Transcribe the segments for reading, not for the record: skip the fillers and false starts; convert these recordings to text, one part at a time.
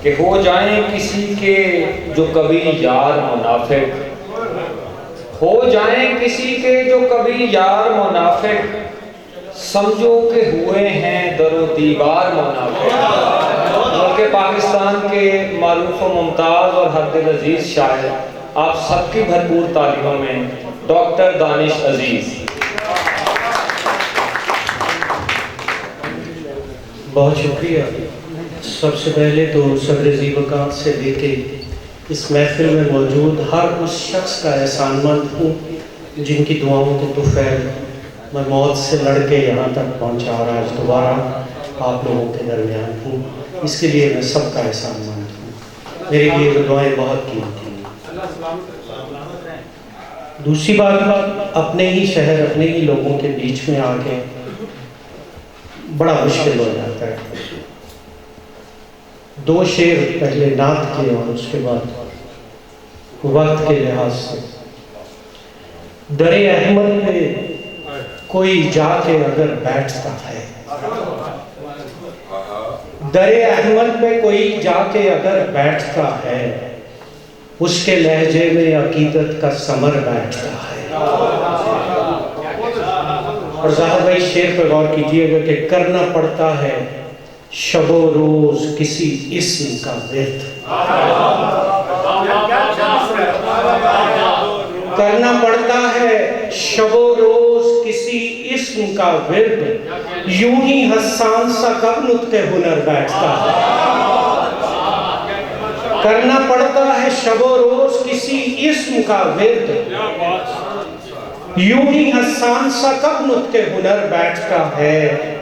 کہ ہو جائیں کسی کے جو کبھی یار منافق، ہو جائیں کسی کے جو کبھی یار منافق، سمجھو کہ ہوئے ہیں در و دیوار منافق۔ ملک پاکستان کے معروف و ممتاز اور حد عزیز شاعر، آپ سب کی بھرپور تعلیموں میں ڈاکٹر دانش عزیز۔ بہت شکریہ۔ سب سے پہلے تو صدر ذی وقار سے لے کے اس محفل میں موجود ہر اس شخص کا احسان مند ہوں جن کی دعاؤں کے طفیل میں موت سے لڑ کے یہاں تک پہنچا اور آج دوبارہ آپ لوگوں کے درمیان ہوں، اس کے لیے میں سب کا احسان مند ہوں۔ میرے لیے وہ دعائیں بہت قیمتی ہیں۔ دوسری بات، اپنے ہی شہر اپنے ہی لوگوں کے بیچ میں آ کے بڑا مشکل ہو جاتا ہے۔ دو شعر پہلے نعت کے اور اس کے بعد وقت کے لحاظ سے، در احمد پہ کوئی جا کے اگر بیٹھتا ہے، در احمد پہ کوئی جا کے اگر بیٹھتا ہے، اس کے لہجے میں عقیدت کا ثمر بیٹھتا ہے۔ اور ظاہر بھائی شعر پہ غور کیجئے گا کہ کرنا پڑتا ہے شب و روز کسی اسم کا ورد، کرنا پڑتا ہے شب و روز کسی اسم کا ورد، یوں ہی حسان سا کب نطق ہنر بیٹھتا ہے۔ کرنا پڑتا ہے شب و روز کسی اسم کا ورد، یوں ہی حسان سا کب نطق ہنر بیٹھتا ہے۔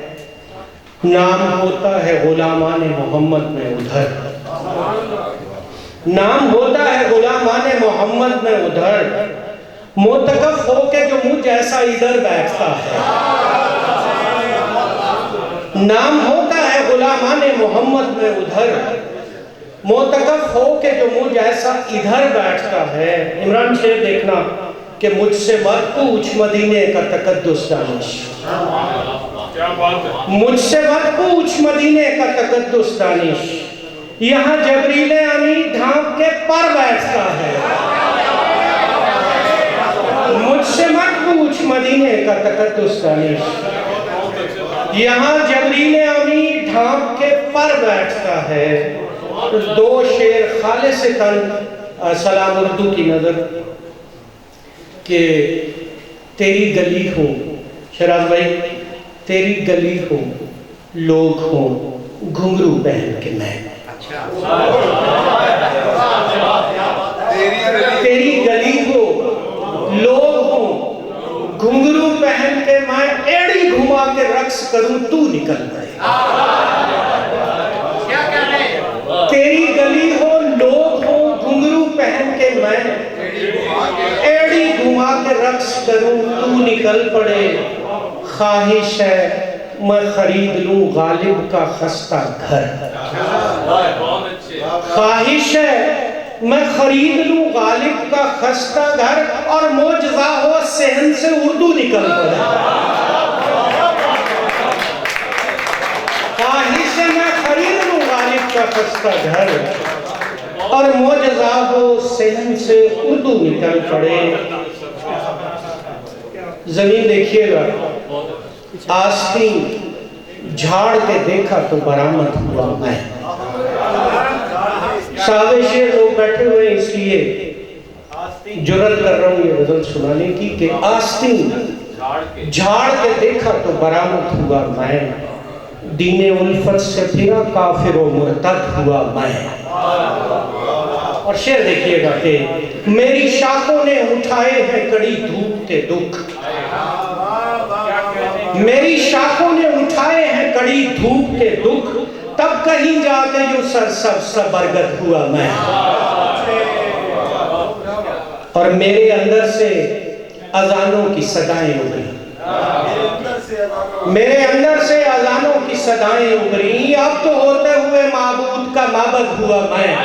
نام ہوتا ہے غلامان محمد میں ادھر، نام ہوتا ہے غلامان محمد میں ادھر، موتقف ہو کے جو مجھ ایسا ادھر بیٹھتا ہے۔ نام ہوتا ہے غلامان محمد میں ادھر، موتقف ہو کے جو مجھ ایسا ادھر بیٹھتا ہے۔ عمران شیر دیکھنا کہ مجھ سے مت پوچھ مدینے کا تقدس دانش، مجھ سے مت پوچھ مدینے کا تقدس دانش، یہاں جبریل امی ڈھانپ کے پر بیٹھتا ہے۔ مجھ سے مت پوچھ مدینے کا تقدس دانش، یہاں جبریل امی ڈھانپ کے پر بیٹھتا ہے۔ دو شعر خالصتاً سلام اردو کی نظر کہ تیری گلی ہو، شراز بھائی تیری گلی ہو، لوگ ہوں گھنگرو پہن کے میں، تیری گلی ہو، لوگ ہوں گھنگرو پہن کے میں، ایڑی گھما کے رقص کروں تو نکل پڑے۔ تیری گلی ہو، لوگ ہوں گھنگرو پہن کے میں، ایڑی گھما کے رقص کروں تو نکل پڑے۔ خواہش ہے میں خرید لوں غالب کا خستہ گھر، خواہش ہے میں خرید لوں غالب کا خستہ گھر، اور معجزہ ہو صحن سے اردو نکل پڑے۔ خواہش ہے میں خرید لوں غالب کا خستہ گھر، اور معجزہ ہو صحن سے اردو نکل پڑے۔ زمین دیکھیے گا، آستین جھاڑ کے دیکھا تو برآمد ہوا میں۔ صاحب شعر لوگ بیٹھے ہوئے اس لیے جرأت کر رہا ہوں یہ غزل سنانے کی کہ آستین جھاڑ کے دیکھا تو برآمد ہوا میں، دین الفت سے پھرا کافر و مرتد ہوا میں۔ اور شعر دیکھیے گا کہ میری شاخوں نے اٹھائے ہیں کڑی دھوپ کے دکھ، میری شاخوں نے اٹھائے ہیں کڑی دھوپ کے دکھ، تب کہیں جا کے یوں سرسب سا برگد ہوا میں۔ اور میرے اندر سے اذانوں کی صدائیں ابھری، میرے اندر سے اذانوں کی صدائیں ابھری، اب تو ہوتے ہوئے معبود کا معبد ہوا میں۔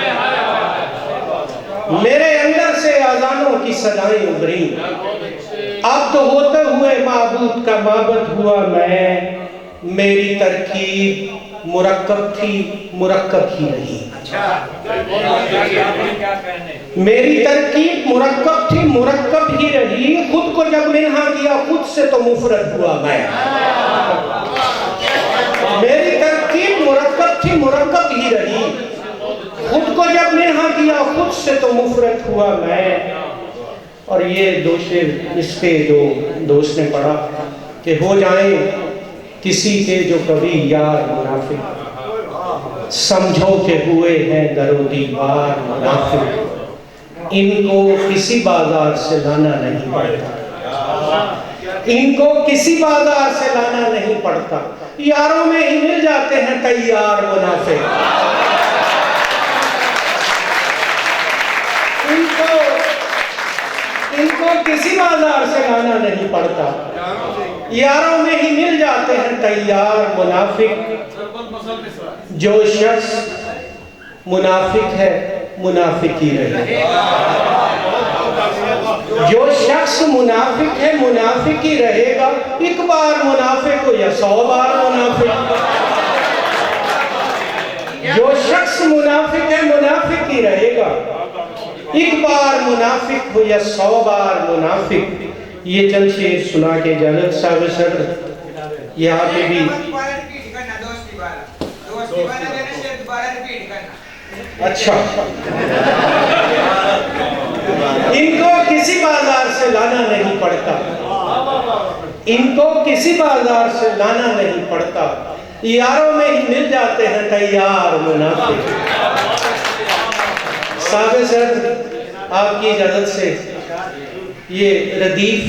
میرے اندر سے اذانوں کی صدائیں ابھری، اب تو ہوتے ہوئے معبود کا معبد ہوا میں۔ میری ترکیب مرکب تھی مرکب ہی رہی. میری ترکیب مرکب تھی مرکب ہی رہی. خود کو جب منہا کیا خود سے تو مفرد ہوا میں. میری ترکیب مرکب تھی مرکب ہی رہی. خود کو جب منہا کیا خود سے تو مفرد ہوا میں. اور یہ دو شعر اس پہ جو دوست نے پڑھا کہ ہو جائیں کسی کے جو کبھی یار منافق, سمجھو کہ ہوئے ہیں در و دیوار منافق. ان کو کسی بازار سے لانا نہیں پڑتا, ان کو کسی بازار سے لانا نہیں پڑتا. یاروں میں ہی مل جاتے ہیں تیار منافق. ان کو کسی بازار سے لانا نہیں پڑتا. یاروں میں ہی مل جاتے ہیں تیار منافق. جو شخص منافق ہے منافق ہی رہے. جو شخص منافق ہے منافق ہی رہے گا. ایک بار منافق ہو یا 100 بار منافق. جو شخص منافق ہے منافق ہی رہے گا. ایک بار منافق ہو یا 100 بار منافق. یہ چند شعر سنا کے اجازت صاحب سر یہاں پہ بھی. اچھا, ان کو کسی بازار سے لانا نہیں پڑتا. ان کو کسی بازار سے لانا نہیں پڑتا. یاروں میں ہی مل جاتے ہیں تیار منافق. صاحب سر آپ کی اجازت سے یہ ردیف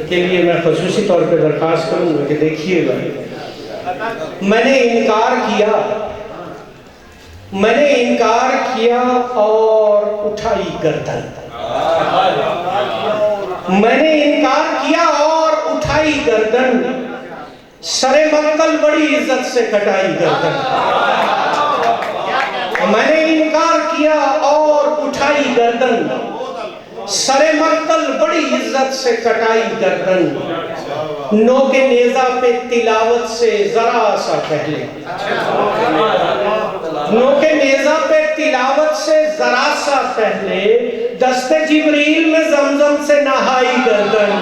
کے لیے میں خصوصی طور پہ درخواست کروں گا کہ دیکھیے گا. میں نے انکار کیا اور اٹھائی گردن. میں نے انکار کیا اور اٹھائی گردن. سر مقتل بڑی عزت سے کٹائی گردن. میں نے انکار کیا اور اٹھائی گردن. سر مقتل بڑی عزت سے کٹائی گردن. نو کے نیزہ پہ تلاوت سے ذرا سا پہلے. نو کے نیزہ پہ تلاوت سے ذرا سا پہلے. دست جبریل میں زمزم سے نہائی گردن.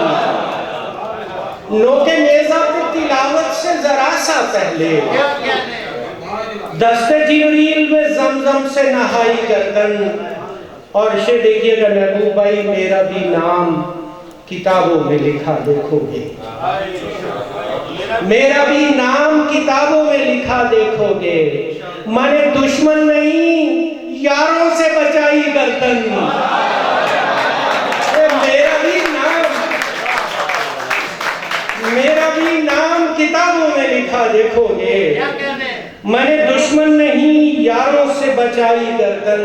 نو کے نیزہ پہ تلاوت سے ذرا سا پہلے. دست جبریل میں زمزم سے نہائی گردن. اور شعر دیکھیے گا محبوب بھائی. میرا بھی نام کتابوں میں لکھا دیکھو گے. میرا بھی نام کتابوں میں لکھا دیکھو گے. میں نے دشمن نہیں یاروں سے بچائی گردن. میرا بھی نام کتابوں میں لکھا دیکھو گے. میں نے دشمن نہیں یاروں سے بچائی گردن.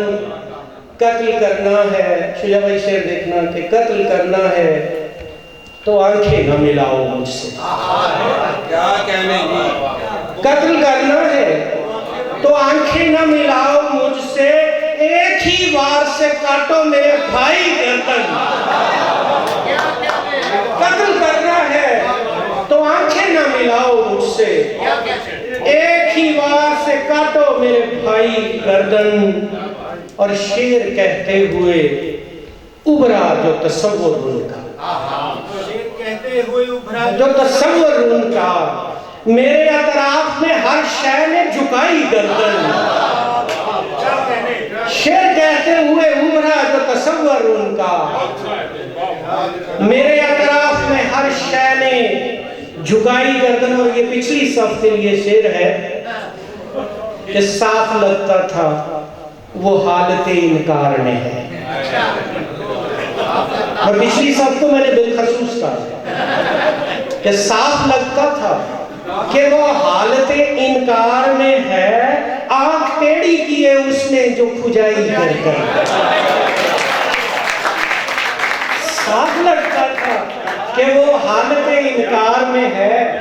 قتل کرنا ہے, شجاع بھائی شعر دیکھنا کہ قتل کرنا ہے تو آنکھیں نہ ملاؤ مجھ سے. کیا کہنے گی. قتل کرنا ہے تو آنکھیں نہ ملاؤ مجھ سے. ایک ہی وار سے کاٹو میرے بھائی گردن. قتل کرنا ہے تو آنکھیں نہ ملاؤ مجھ سے. ایک ہی وار سے کاٹو میرے بھائی گردن. اور شعر کہتے ہوئے ابھرا جو تصور ان کا. جو تصور ان کا. میرے اطراف میں ہر شے نے جھکائی گردن. شعر کہتے ہوئے ابھرا جو تصور ان کا. میرے اطراف میں ہر شے نے جھکائی گردن. اور یہ پچھلی صف کے لیے شعر ہے کہ صاف لگتا تھا وہ حالت انکار میں ہے. اور پچھلی صف کو میں نے بالخصوص کہا کہ صاف لگتا تھا کہ وہ حالت انکار میں ہے. آنکھ ٹیڑھی کیے اس نے جو کھجائی گردن. صاف لگتا تھا کہ وہ حالت انکار میں ہے.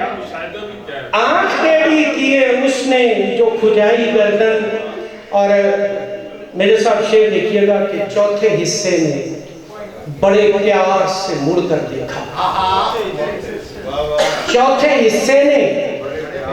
آنکھ ٹیڑھی کیے اس نے جو کھجائی گردن. اور میرے ساتھ شعر دیکھیے گا کہ چوتھے حصے نے بڑے پیار سے مڑ کر دیکھا. چوتھے حصے نے